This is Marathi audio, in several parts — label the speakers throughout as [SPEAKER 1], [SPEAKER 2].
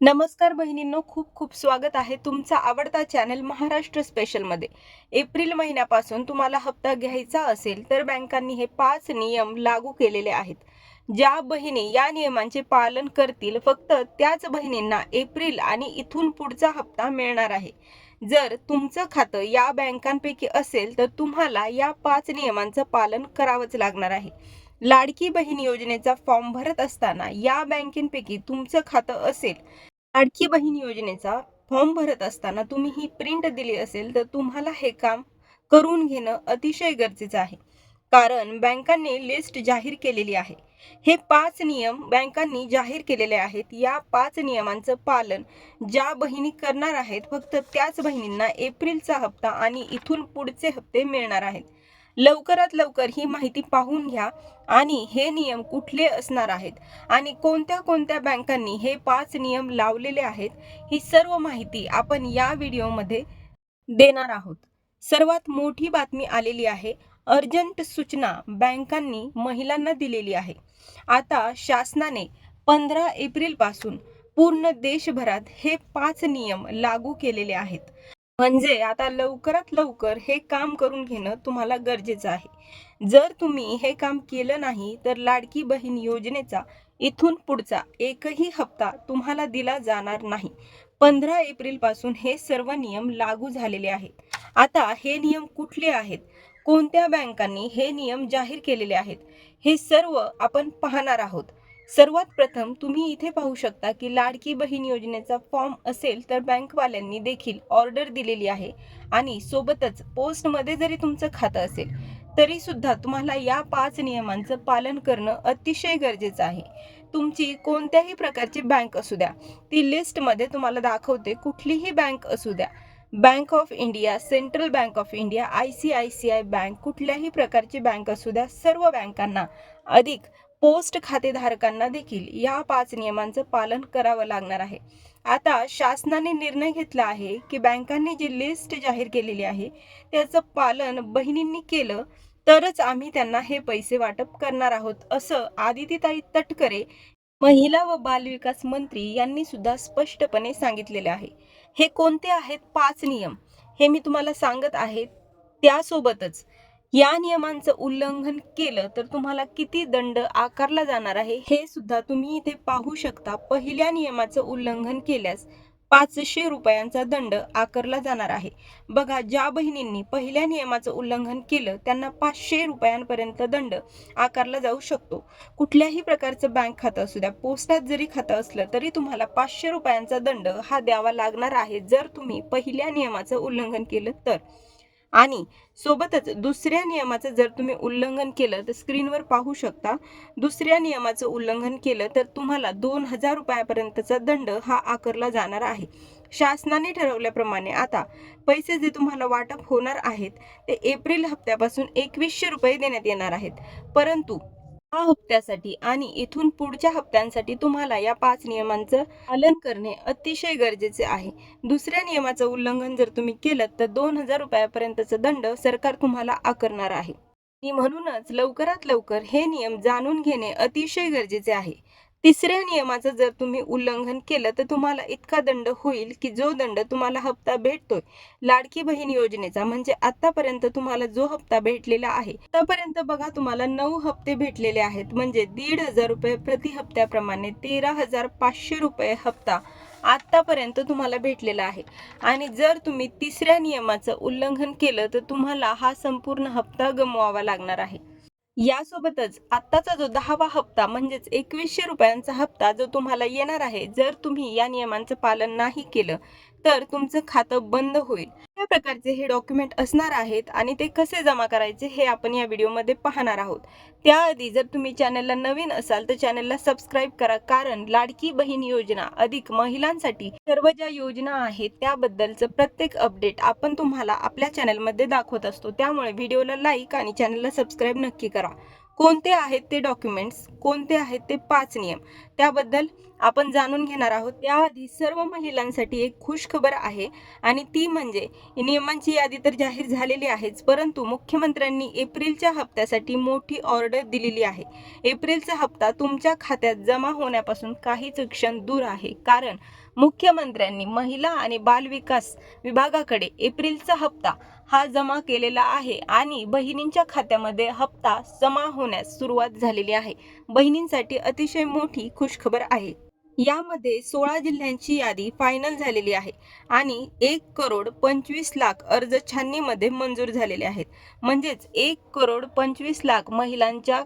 [SPEAKER 1] नमस्कार बहिणींनो, खूप खूप स्वागत आहे तुमचा आवडता चॅनल महाराष्ट्र स्पेशल मध्ये। एप्रिल महिन्यापासून तुम्हाला हप्ता घ्यायचा असेल तर बँकांनी हे 5 नियम लागू केलेले आहेत। ज्या बहिणी या नियमांचे पालन करतील फक्त त्याच बहिणींना एप्रिल आणि इथून पुढचा हप्ता मिळणार आहे। जर तुमचं खातं या बँकांपैकी असेल तर तुम्हाला या 5 नियमांचं पालन करावंच लागणार आहे। लाडकी बहीण योजनेचा फॉर्म भरत असताना या बँकेपैकी तुमचं खातं असेल, लाडकी बहीण योजनेचा फॉर्म भरत असताना तुम्ही ही प्रिंट दिली असेल तर तुम्हाला हे काम करून घेणं अतिशय गरजेचं आहे। कारण बँकांनी लिस्ट जाहीर केलेली आहे। हे 5 नियम बँकांनी जाहीर केलेले आहेत। या 5 नियमांचं पालन ज्या बहिणी करणार आहेत फक्त त्याच बहिणींना एप्रिलचा हप्ता आणि इथून पुढचे हप्ते मिळणार आहेत। लवकरात लवकर ही माहिती पाहून घ्या आणि हे नियम कुठले असणार आहेत आणि कोणत्या कोणत्या बँकांनी हे 5 नियम लावलेले आहेत, ही सर्व माहिती आपण या व्हिडिओमध्ये देणार आहोत। सर्वात मोठी बातमी आलेली आहे। अर्जंट सूचना बँकांनी महिलांना दिलेली आहे। आता शासनाने 15 एप्रिल पासून पूर्ण देशभरात हे 5 नियम लागू केलेले आहेत। म्हणजे आता लवकरात लवकर हे काम करून घेणं तुम्हाला गरजेचं आहे। जर तुम्ही हे काम केलं नाही तर लाडकी बहीण योजनेचा इथून पुढचा एकही हप्ता तुम्हाला दिला जाणार नाही। 15 एप्रिल पासून हे सर्व नियम लागू झालेले आहेत। आता हे नियम कुठले आहेत, कोणत्या बँकांनी हे नियम जाहीर केलेले आहेत, हे सर्व आपण पाहणार आहोत। सर्वात प्रथम तुम्ही इथे पाहू शकता की लाडकी बहीण योजनेचा फॉर्म असेल तर बँकवाल्यांनी देखील ऑर्डर दिलेली आहे आणि सोबतच पोस्टमध्ये जरी तुमचं खातं असेल तरी सुद्धा तुम्हाला या 5 नियमांचं पालन करणं अतिशय गरजेचं आहे। तुमची कोणत्याही प्रकारची बँक असू द्या, ती लिस्टमध्ये तुम्हाला दाखवते, कुठलीही बँक असू द्या, bank of India, central bank of India, ICICI bank, कुठल्याही प्रकारची बँक असू द्या, सर्व बँकांना अधिक पोस्ट खातेधारकांना देखील या 5 नियमांचं पालन करावं लागणार आहे। आता शासनाने निर्णय घेतला आहे की बँकांनी जी लिस्ट जाहीर केलेली आहे त्याचं पालन बहिणींनी केलं तरच आम्ही त्यांना हे पैसे वाटप करणार आहोत, असं आदितीताई तटकरे, महिला व बालविकास मंत्री यांनी सुद्धा स्पष्टपणे सांगितलेले आहे। हे कोणते आहेत 5 नियम हे मी तुम्हाला सांगत आहे। त्यासोबतच या नियमांचं उल्लंघन केलं तर तुम्हाला किती दंड आकारला जाणार आहे हे सुद्धा तुम्ही इथे पाहू शकता। पहिल्या नियमाचं उल्लंघन केल्यास 500 रुपयांचा दंड आकारला जाणार आहे। बघा, ज्या बहिणींनी पहिल्या नियमाचं उल्लंघन केलं त्यांना 500 रुपयांपर्यंत दंड आकारला जाऊ शकतो। कुठल्याही प्रकारचं बँक खातं असू द्या, पोस्टात जरी खातं असलं तरी तुम्हाला 500 रुपयांचा दंड हा द्यावा लागणार आहे जर तुम्ही पहिल्या नियमाचं उल्लंघन केलं तर। आणि सोबतच दुसऱ्या नियमाचं जर तुम्ही उल्लंघन केलं तर स्क्रीनवर पाहू शकता, दुसऱ्या नियमाचं उल्लंघन केलं तर तुम्हाला 2000 रुपयापर्यंतचा दंड हा आकारला जाणार आहे। शासनाने ठरवल्याप्रमाणे आता पैसे जे तुम्हाला वाटप होणार आहेत ते एप्रिल हप्त्यापासून 2100 रुपये देण्यात येणार आहेत। परंतु या हप्त्यासाठी आणि इथून पुढच्या हप्त्यांसाठी तुम्हाला या 5 नियमांचं पालन करणे अतिशय गरजेचे आहे। दुसऱ्या नियमाचं उल्लंघन जर तुम्ही केलं तर 2000 रुपयापर्यंतचा दंड सरकार तुम्हाला आकारणार आहे। आणि म्हणूनच लवकरात लवकर हे नियम जाणून घेणे अतिशय गरजेचे आहे। तिसऱ्या नियमाचं जर तुम्ही उल्लंघन केलं तर तुम्हाला इतका दंड होईल की जो दंड तुम्हाला हप्ता भेटतोय लाडकी बहीण योजनेचा, म्हणजे आतापर्यंत तुम्हाला जो हप्ता भेटलेला आहे, आतापर्यंत बघा तुम्हाला 9 हप्ते भेटलेले आहेत, म्हणजे 1500 रुपये प्रति हप्त्याप्रमाणे 13,500 रुपये हप्ता आतापर्यंत तुम्हाला भेटलेला आहे। आणि जर तुम्ही तिसऱ्या नियमाचं उल्लंघन केलं तर तुम्हाला हा संपूर्ण हप्ता गमवावा लागणार आहे। यासोबतच आत्ताचा जो 10वा हप्ता म्हणजेच 2100 रुपयांचा हप्ता जो तुम्हाला येणार आहे, जर तुम्ही या नियमांचं पालन नाही केलं तर तुमचं खातं बंद होईल। या प्रकारचे हे डॉक्युमेंट असणार आहेत आणि ते कसे जमा करायचे हे आपण या व्हिडिओमध्ये पाहणार आहोत। त्याआधी जर तुम्ही चॅनलला नवीन असाल तर चॅनलला सबस्क्राईब करा, कारण लाडकी बहीण योजना अधिक महिलांसाठी सर्व ज्या योजना आहेत त्याबद्दलचं प्रत्येक अपडेट आपण तुम्हाला आपल्या चॅनलमध्ये दाखवत असतो। त्यामुळे व्हिडिओला लाईक आणि चॅनलला सबस्क्राईब नक्की करा। कोणते आहेत ते डॉक्युमेंट्स, कोणते आहेत ते 5 नियम, त्याबद्दल आपण जाणून घेणार आहोत। त्याआधी सर्व महिलांसाठी एक खुशखबर आहे आणि ती म्हणजे नियमांची यादी तर जाहीर झालेली आहेच, परंतु मुख्यमंत्र्यांनी एप्रिलच्या हप्त्यासाठी मोठी ऑर्डर दिलेली आहे। एप्रिलचा हप्ता तुमच्या खात्यात जमा होण्यापासून काहीच क्षण दूर आहे, कारण मुख्यमंत्र्यांनी महिला आणि बाल विकास विभागाकडे एप्रिलचा हप्ता हा जमा केलेला आहे आणि बहिणींच्या खात्यामध्ये हप्ता जमा होण्यास सुरुवात झालेली आहे. बहिणींसाठी अतिशय मोठी खुशखबर आहे. यामध्ये 16 जिल्ह्यांची यादी फायनल झालेली आहे आणि 1,25,00,000 अर्ज छाननीमध्ये मंजूर झालेले आहेत. म्हणजेच 1,25,00,000 महिलांच्या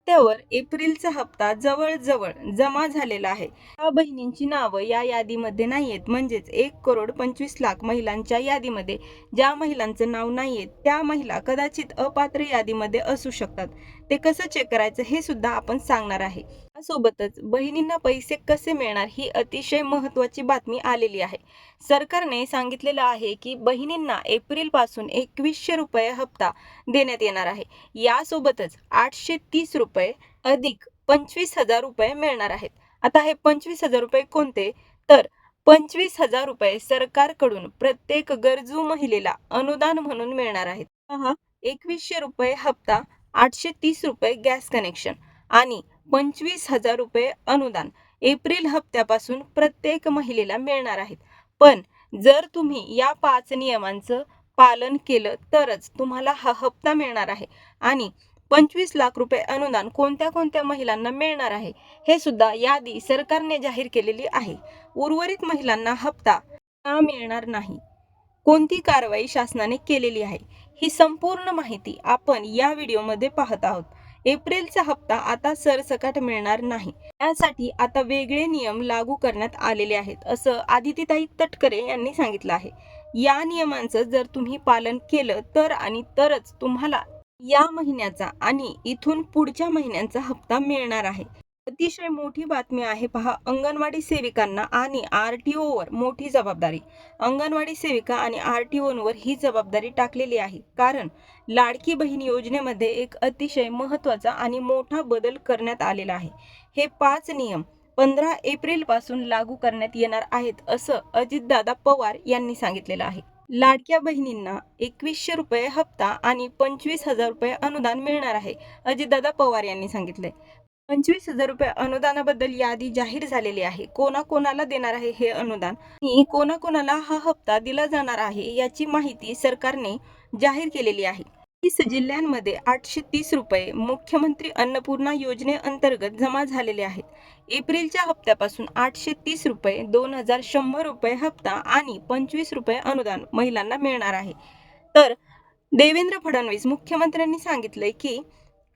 [SPEAKER 1] खात्यावर एप्रिलचा हप्ता जवळजवळ जमा झालेला आहे. या बहिणींची नावं या यादीमध्ये नाहीयेत. म्हणजेच 1,25,00,000 महिलांच्या यादीमध्ये ज्या महिलांचं नाव नाहीये त्या महिला कदाचित अपात्र यादीमध्ये असू शकतात. ते कसं चेक करायचं हे सुद्धा आपण सांगणार आहे. सोबतच बहिणींना पैसे कसे मिळणार ही अतिशय महत्त्वाची बातमी आलेली आहे. सरकारने सांगितलेलं आहे की बहिणींना एप्रिल पासून 2,100 रुपये हप्ता देण्यात येणार आहे. यासोबतच 830 रुपये अधिक 25,000 रुपये मिळणार आहेत. आता हे 25,000 रुपये कोणते? तर 25,000 रुपये सरकारकडून प्रत्येक गरजू महिलेला अनुदान म्हणून मिळणार आहेत. पहा, 2,100 रुपये हप्ता, 830 रुपये गॅस कनेक्शन आणि 25,000 रुपये अनुदान एप्रिल हप्त्यापासून प्रत्येक महिलेला मिळणार आहेत. पण जर तुम्ही या 5 नियमांचं पालन केलं तरच तुम्हाला हा हप्ता मिळणार आहे. आणि 25 लाख रुपये अनुदान कोणत्या कोणत्या महिलांना मिळणार आहे हे सुद्धा यादी सरकारने जाहीर केलेली आहे. उर्वरित महिलांना हप्ता का मिळणार नाही, कोणती कारवाई शासनाने केलेली आहे, ही संपूर्ण माहिती आपण या व्हिडिओमध्ये पाहत आहोत. एप्रिलचा हप्ता आता सरसकट मिळणार नाही. यासाठी आता वेगळे नियम लागू करण्यात आलेले आहेत, असं आदितीताई तटकरे यांनी सांगितलं आहे. या नियमांचं जर तुम्ही पालन केलं तर आणि तरच तुम्हाला या महिन्याचा आणि इथून पुढच्या महिन्यांचा हप्ता मिळणार आहे. अतिशय मोठी बातमी आहे. पहा, अंगणवाडी सेविकांना आणि RTOवर मोठी जबाबदारी. अंगणवाडी सेविका आणि RTOवर ही जबाबदारी टाकलेली आहे. कारण लाडकी बहीण योजनेमध्ये एक अतिशय महत्त्वाचा आणि मोठा बदल करण्यात आलेला आहे. हे 5 नियम 15 एप्रिल पासून लागू करण्यात येणार आहेत, असं अजितदादा पवार यांनी सांगितलेलं आहे. लाडक्या बहिणींना 2,100 रुपये हप्ता आणि 25,000 रुपये अनुदान मिळणार आहे, अजितदादा पवार यांनी सांगितलंय. 25,000 रुपये अनुदानाबद्दल यादी जाहीर झालेली आहे. कोणाकोणाला देणार आहे हे अनुदान आणि कोणाकोणाला हा हप्ता दिला जाणार आहे याची माहिती सरकारने जाहीर केलेली आहे. 30 जिल्ह्यांमध्ये 830 रुपये मुख्यमंत्री अन्नपूर्णा योजनेअंतर्गत जमा झालेले आहेत. एप्रिलच्या हप्त्यापासून 830 रुपये, 2,100 रुपये हप्ता आणि 25 रुपये अनुदान महिलांना मिळणार आहे. तर देवेंद्र फडणवीस मुख्यमंत्र्यांनी सांगितलंय की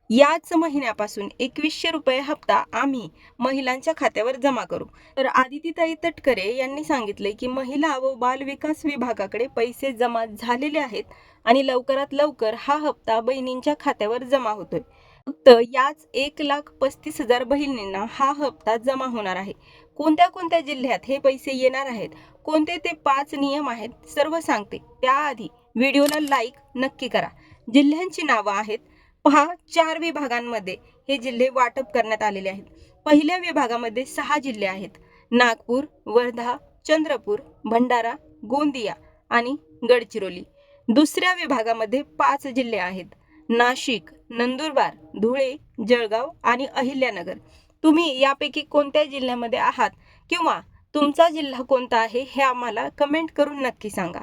[SPEAKER 1] याच महिन्यापासून 2,100 रुपये हप्ता आम्ही महिलांच्या खात्यावर जमा करू. तर आदितीताई तटकरे यांनी सांगितले की महिला व बाल विकास विभागाकडे पैसे जमा झालेले आहेत आणि लवकरात लवकर हा हप्ता बहिणींच्या खात्यावर जमा होतोय. फक्त याच 1,35,000 बहिणींना हा हप्ता जमा होणार आहे. कोणत्या कोणत्या जिल्ह्यात हे पैसे येणार आहेत, कोणते ते 5 नियम आहेत, सर्व सांगते. त्याआधी व्हिडिओला लाईक नक्की करा. जिल्ह्यांची नावं आहेत. पहा, 4 विभागांमध्ये हे जिल्हे वाटप करण्यात आलेले आहेत. पहिल्या विभागामध्ये 6 जिल्हे आहेत: नागपूर, वर्धा, चंद्रपूर, भंडारा, गोंदिया आणि गडचिरोली. दुसऱ्या विभागामध्ये 5 जिल्हे आहेत: नाशिक, नंदुरबार, धुळे, जळगाव आणि अहिल्यानगर. तुम्ही यापैकी कोणत्या जिल्ह्यामध्ये आहात किंवा तुमचा जिल्हा कोणता आहे हे आम्हाला कमेंट करून नक्की सांगा.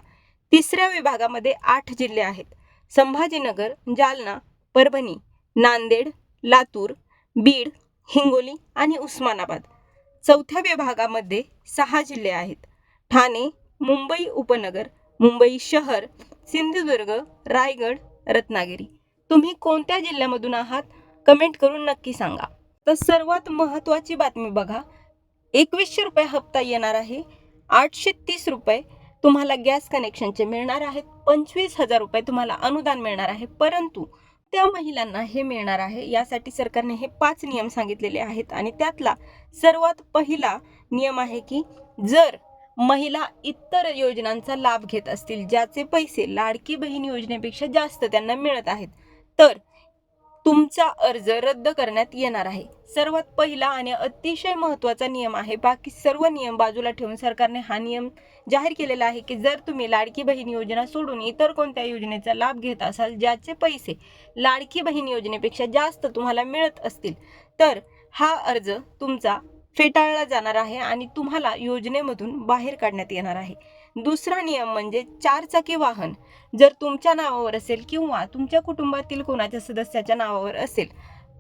[SPEAKER 1] तिसऱ्या विभागामध्ये 8 जिल्हे आहेत: संभाजीनगर, जालना, परभणी, नांदेड, लातूर, बीड, हिंगोली आणि उस्मानाबाद. चौथ्या विभागामध्ये 6 जिल्हे आहेत: ठाणे, मुंबई उपनगर, मुंबई शहर, सिंधुदुर्ग, रायगड, रत्नागिरी. तुम्ही कोणत्या जिल्ह्यामधून आहात कमेंट करून नक्की सांगा. तर सर्वात महत्त्वाची बातमी बघा, 2,100 रुपये हप्ता येणार आहे. 830 रुपये तुम्हाला गॅस कनेक्शनचे मिळणार आहेत. 25,000 रुपये तुम्हाला अनुदान मिळणार आहे. परंतु त्या महिलांना हे मिळणार आहे यासाठी सरकारने हे 5 नियम सांगितलेले आहेत. आणि त्यातला सर्वात पहिला नियम आहे की जर महिला इतर योजनांचा लाभ घेत असतील, ज्याचे पैसे लाडकी बहीण योजनेपेक्षा जास्त त्यांना मिळत आहेत, तर तुमचा अर्ज रद्द करण्यात येणार आहे. सर्वात पहिला आणि अतिशय महत्त्वाचा नियम आहे. बाकी सर्व नियम बाजूला ठेवून सरकारने हा नियम जाहीर केलेला आहे की जर तुम्ही लाडकी बहीण योजना सोडून इतर कोणत्या योजनेचा लाभ घेत असाल, ज्याचे पैसे लाडकी बहीण योजनेपेक्षा जास्त तुम्हाला मिळत असतील, तर हा अर्ज तुमचा फेटाळला जाणार आहे आणि तुम्हाला योजनेमधून बाहेर काढण्यात येणार आहे. दुसरा नियम म्हणजे 4 चाकी वाहन जर तुमच्या नावावर असेल किंवा तुमच्या कुटुंबातील कोणाच्या सदस्याच्या नावावर असेल,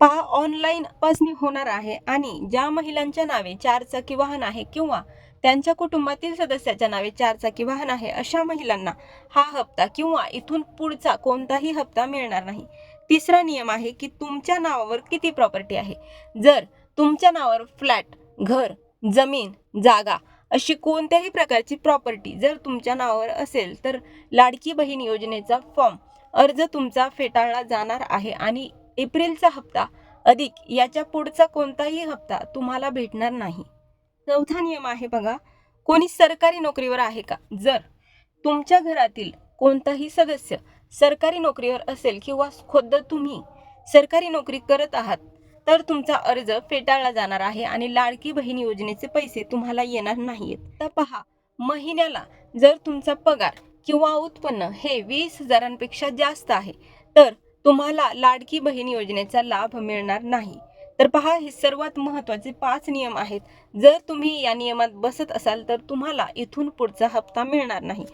[SPEAKER 1] पहा ऑनलाईन तपासणी होणार आहे आणि ज्या महिलांच्या नावे 4 चाकी वाहन आहे किंवा त्यांच्या कुटुंबातील सदस्याच्या नावे 4 चाकी वाहन आहे, अशा महिलांना हा हप्ता किंवा इथून पुढचा कोणताही हप्ता मिळणार नाही. तिसरा नियम आहे की तुमच्या नावावर किती प्रॉपर्टी आहे. जर तुमच्या नावावर फ्लॅट, घर, जमीन, जागा अशी कोणत्याही प्रकारची प्रॉपर्टी जर तुमच्या नावावर असेल तर लाडकी बहीण योजनेचा फॉर्म अर्ज तुमचा फेटाळला जाणार आहे आणि एप्रिलचा हप्ता अधिक याच्या पुढचा कोणताही हप्ता तुम्हाला भेटणार नाही. चौथा नियम आहे बघा, कोणी सरकारी नोकरीवर आहे का. जर तुमच्या घरातील कोणताही सदस्य सरकारी नोकरीवर असेल किंवा खुद्द तुम्ही सरकारी नोकरी करत आहात तर तुमचा अर्ज फेटाळला जाणार आहे आणि लाडकी बहीण योजनेचे पैसे तुम्हाला येणार नाहीत. आता पहा, महिन्याला जर तुमचा पगार किंवा उत्पन्न हे 20,000पेक्षा जास्त आहे तर तुम्हाला लाडकी बहीण योजनेचा लाभ मिळणार नाही. तर पहा, हे सर्वात महत्त्वाचे 5 नियम आहेत. जर तुम्ही या नियमात बसत असाल तर तुम्हाला इथून पुढचा हप्ता मिळणार नाही.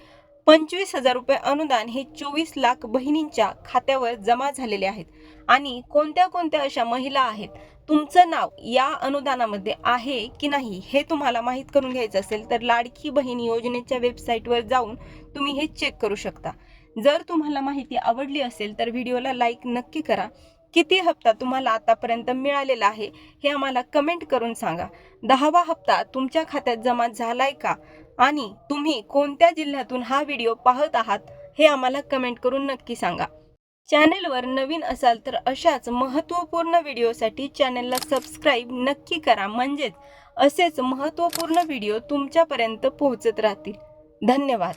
[SPEAKER 1] 25,000 रुपये अनुदान हे 24 लाख बहिणींच्या खात्यावर जमा झालेले आहेत आणि कोणत्या कोणत्या अशा महिला आहेत तुमचं नाव या अनुदानामध्ये आहे की नाही हे तुम्हाला माहीत करून घ्यायचं असेल तर लाडकी बहीण योजनेच्या वेबसाईटवर जाऊन तुम्ही हे चेक करू शकता. जर तुम्हाला माहिती आवडली असेल तर व्हिडिओला लाईक नक्की करा. किती हप्ता तुम्हाला आतापर्यंत मिळालेला आहे हे आम्हाला कमेंट करून सांगा. 10वा हप्ता तुमच्या खात्यात जमा झालाय का आणि तुम्ही कोणत्या जिल्ह्यातून हा व्हिडिओ पाहत आहात हे आम्हाला कमेंट करून नक्की सांगा. चॅनेलवर नवीन असाल तर अशाच महत्त्वपूर्ण व्हिडिओसाठी चॅनेलला सबस्क्राईब नक्की करा, म्हणजेच असेच महत्त्वपूर्ण व्हिडिओ तुमच्यापर्यंत पोहोचत राहतील. धन्यवाद.